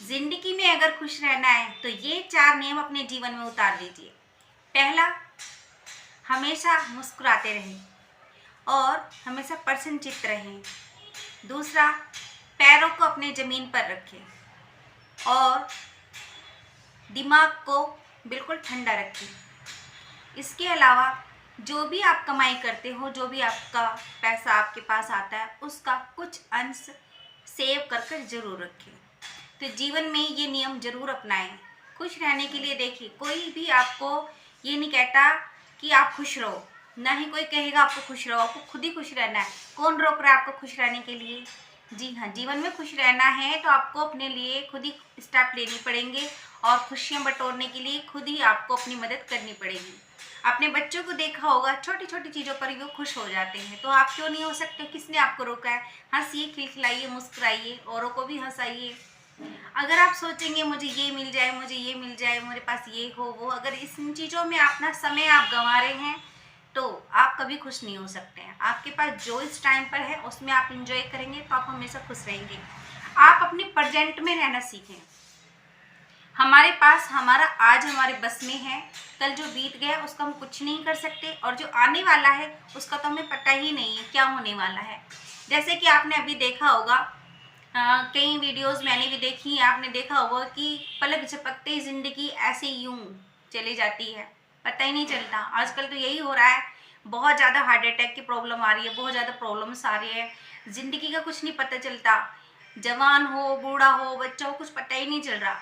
जिंदगी में अगर खुश रहना है तो ये 4 नियम अपने जीवन में उतार लीजिए। पहला, हमेशा मुस्कुराते रहें और हमेशा प्रसन्नचित्त रहें। दूसरा, पैरों को अपने ज़मीन पर रखें और दिमाग को बिल्कुल ठंडा रखें। इसके अलावा जो भी आप कमाई करते हो, जो भी आपका पैसा आपके पास आता है, उसका कुछ अंश सेव कर कर ज़रूर रखें। तो जीवन में ये नियम ज़रूर अपनाएं। खुश रहने के लिए देखिए, कोई भी आपको ये नहीं कहता कि आप खुश रहो, ना ही कोई कहेगा आपको खुश रहो, आपको खुद ही खुश रहना है। कौन रोक रहा है आपको खुश रहने के लिए? जी हाँ, जीवन में खुश रहना है तो आपको अपने लिए खुद ही स्टेप लेने पड़ेंगे और खुशियाँ बटोरने के लिए खुद ही आपको अपनी मदद करनी पड़ेगी। अपने बच्चों को देखा होगा, छोटी छोटी चीज़ों पर भी वो खुश हो जाते हैं, तो आप क्यों नहीं हो सकते? किसने आपको रोका है? हंसिए, खिलखिलाइए, मुस्कुराइए, औरों को भी हंसाइए। अगर आप सोचेंगे मुझे ये मिल जाए, मुझे ये मिल जाए, मेरे पास ये हो वो, अगर इन चीज़ों में अपना समय आप गंवा रहे हैं तो आप कभी खुश नहीं हो सकते हैं। आपके पास जो इस टाइम पर है उसमें आप इंजॉय करेंगे तो आप हमेशा खुश रहेंगे। आप अपने प्रेजेंट में रहना सीखें। हमारे पास हमारा आज हमारे बस में है, कल जो बीत गया उसका हम कुछ नहीं कर सकते और जो आने वाला है उसका तो हमें पता ही नहीं है क्या होने वाला है। जैसे कि आपने अभी देखा होगा, कई वीडियोस मैंने भी देखी हैं, आपने देखा होगा कि पलक झपकते ज़िंदगी ऐसे यूं चली जाती है, पता ही नहीं चलता। आजकल तो यही हो रहा है, बहुत ज़्यादा हार्ट अटैक की प्रॉब्लम आ रही है, बहुत ज़्यादा प्रॉब्लम्स आ रही है, ज़िंदगी का कुछ नहीं पता चलता। जवान हो, बूढ़ा हो, बच्चा हो, कुछ पता ही नहीं चल रहा।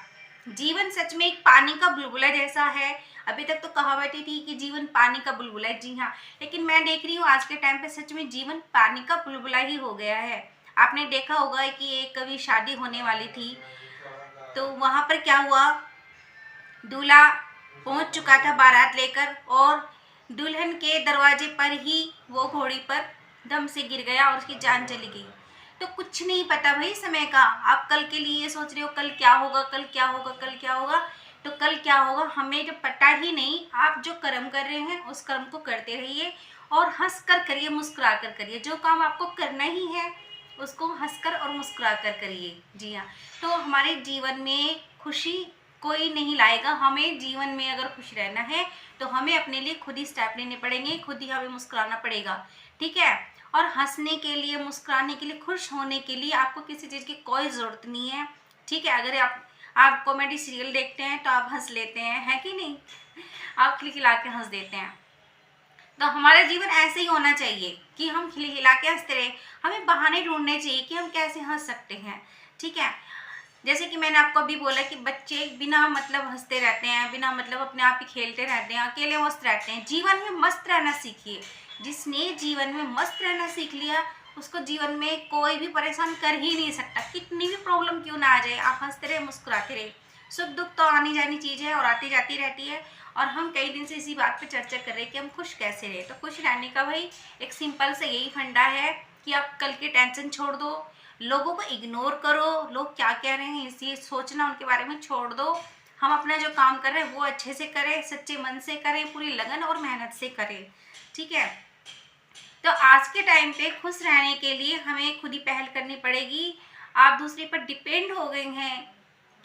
जीवन सच में एक पानी का बुलबुला जैसा है। अभी तक तो कहावत थी कि जीवन पानी का बुलबुला है, जी हाँ, लेकिन मैं देख रही हूँ आज के टाइम पे सच में जीवन पानी का बुलबुला ही हो गया है। आपने देखा होगा कि एक कभी शादी होने वाली थी, तो वहाँ पर क्या हुआ, दूल्हा पहुँच चुका था बारात लेकर और दुल्हन के दरवाजे पर ही वो घोड़ी पर दम से गिर गया और उसकी जान चली गई। तो कुछ नहीं पता भाई समय का। आप कल के लिए सोच रहे हो कल क्या होगा, कल क्या होगा, कल क्या होगा, तो कल क्या होगा हमें जब पता ही नहीं। आप जो कर्म कर रहे हैं उस कर्म को करते रहिए और हंस कर करिए, मुस्कुरा कर करिए। जो काम आपको करना ही है उसको हंसकर और मुस्कुरा कर करिए। जी हाँ, तो हमारे जीवन में खुशी कोई नहीं लाएगा। हमें जीवन में अगर खुश रहना है तो हमें अपने लिए खुद ही स्टेप लेने पड़ेंगे, खुद ही हमें मुस्कुराना पड़ेगा, ठीक है। और हंसने के लिए, मुस्कुराने के लिए, खुश होने के लिए आपको किसी चीज़ की कोई ज़रूरत नहीं है, ठीक है। अगर आप कॉमेडी सीरियल देखते हैं तो आप हंस लेते हैं, है कि नहीं? आप खिलखिला के हंस देते हैं। तो हमारा जीवन ऐसे ही होना चाहिए कि हम खिलखिला के हंसते रहे। हमें बहाने ढूंढने चाहिए कि हम कैसे हंस सकते हैं, ठीक है। जैसे कि मैंने आपको अभी बोला कि बच्चे बिना मतलब हंसते रहते हैं, बिना मतलब अपने आप ही खेलते रहते हैं, अकेले मस्त रहते हैं। जीवन में मस्त रहना सीखिए। जिसने जीवन में मस्त रहना सीख लिया उसको जीवन में कोई भी परेशान कर ही नहीं सकता। कितनी भी प्रॉब्लम क्यों ना आ जाए, आप हंसते रहे, मुस्कुराते रहे। सुख दुख तो आनी जानी चीज़ है और आती जाती रहती है। और हम कई दिन से इसी बात पे चर्चा कर रहे हैं कि हम खुश कैसे रहे। तो खुश रहने का भाई एक सिंपल सा यही फंडा है कि आप कल की टेंशन छोड़ दो, लोगों को इग्नोर करो, लोग क्या कह रहे हैं इसी सोचना उनके बारे में छोड़ दो। हम अपना जो काम कर रहे हैं वो अच्छे से करें, सच्चे मन से करें, पूरी लगन और मेहनत से करें, ठीक है। तो आज के टाइम पे खुश रहने के लिए हमें खुद ही पहल करनी पड़ेगी। आप दूसरे पर डिपेंड हो गए हैं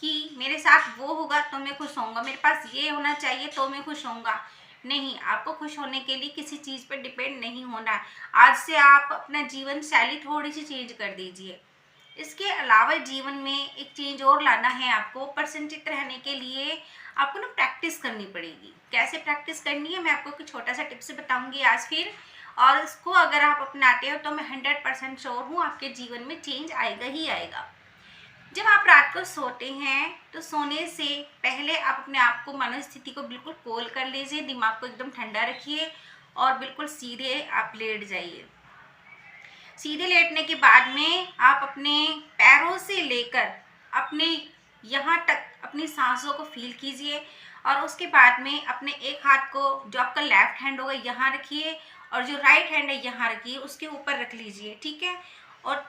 कि मेरे साथ वो होगा तो मैं खुश होऊंगा, मेरे पास ये होना चाहिए तो मैं खुश होऊंगा। नहीं, आपको खुश होने के लिए किसी चीज़ पर डिपेंड नहीं होना। आज से आप अपना जीवन शैली थोड़ी सी चेंज कर दीजिए। इसके अलावा जीवन में एक चेंज और लाना है आपको। प्रसन्नचित्त रहने के लिए आपको ना प्रैक्टिस करनी पड़ेगी। कैसे प्रैक्टिस करनी है मैं आपको कुछ छोटा सा टिप्स बताऊंगी आज फिर, और इसको अगर आप अपनाते हो तो मैं 100% श्योर हूँ आपके जीवन में चेंज आएगा ही आएगा। जब आप रात को सोते हैं तो सोने से पहले आप अपने आप को मनोस्थिति को बिल्कुल कूल कर लीजिए, दिमाग को एकदम ठंडा रखिए और बिल्कुल सीधे आप लेट जाइए। सीधे लेटने के बाद में आप अपने पैरों से लेकर अपने यहाँ तक अपनी सांसों को फील कीजिए और उसके बाद में अपने एक हाथ को जो आपका लेफ्ट हैंड होगा यहाँ रखिए और जो राइट हैंड है यहाँ रखिए, उसके ऊपर रख लीजिए, ठीक है। और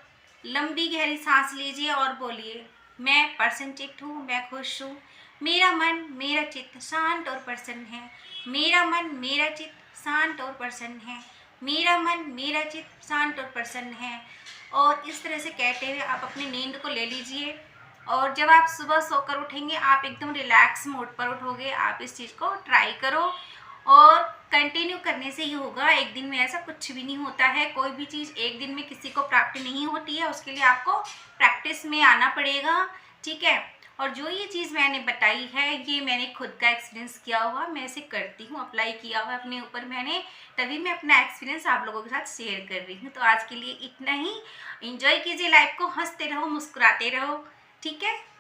लंबी गहरी सांस लीजिए और बोलिए, मैं प्रसन्नचित्त हूँ, मैं खुश हूँ, मेरा मन मेरा चित्त शांत और प्रसन्न है, मेरा मन मेरा चित्त शांत और प्रसन्न है, मेरा मन मेरा चित्त शांत और प्रसन्न है। और इस तरह से कहते हुए आप अपनी नींद को ले लीजिए। और जब आप सुबह सोकर उठेंगे आप एकदम रिलैक्स मोड पर उठोगे। आप इस चीज़ को ट्राई करो और कंटिन्यू करने से ही होगा। एक दिन में ऐसा कुछ भी नहीं होता है। कोई भी चीज़ एक दिन में किसी को प्राप्त नहीं होती है, उसके लिए आपको प्रैक्टिस में आना पड़ेगा, ठीक है। और जो ये चीज़ मैंने बताई है ये मैंने खुद का एक्सपीरियंस किया हुआ, मैं इसे करती हूँ, अप्लाई किया हुआ अपने ऊपर मैंने, तभी मैं अपना एक्सपीरियंस आप लोगों के साथ शेयर कर रही हूँ। तो आज के लिए इतना ही। एंजॉय कीजिए लाइफ को, हंसते रहो, मुस्कुराते रहो, ठीक है।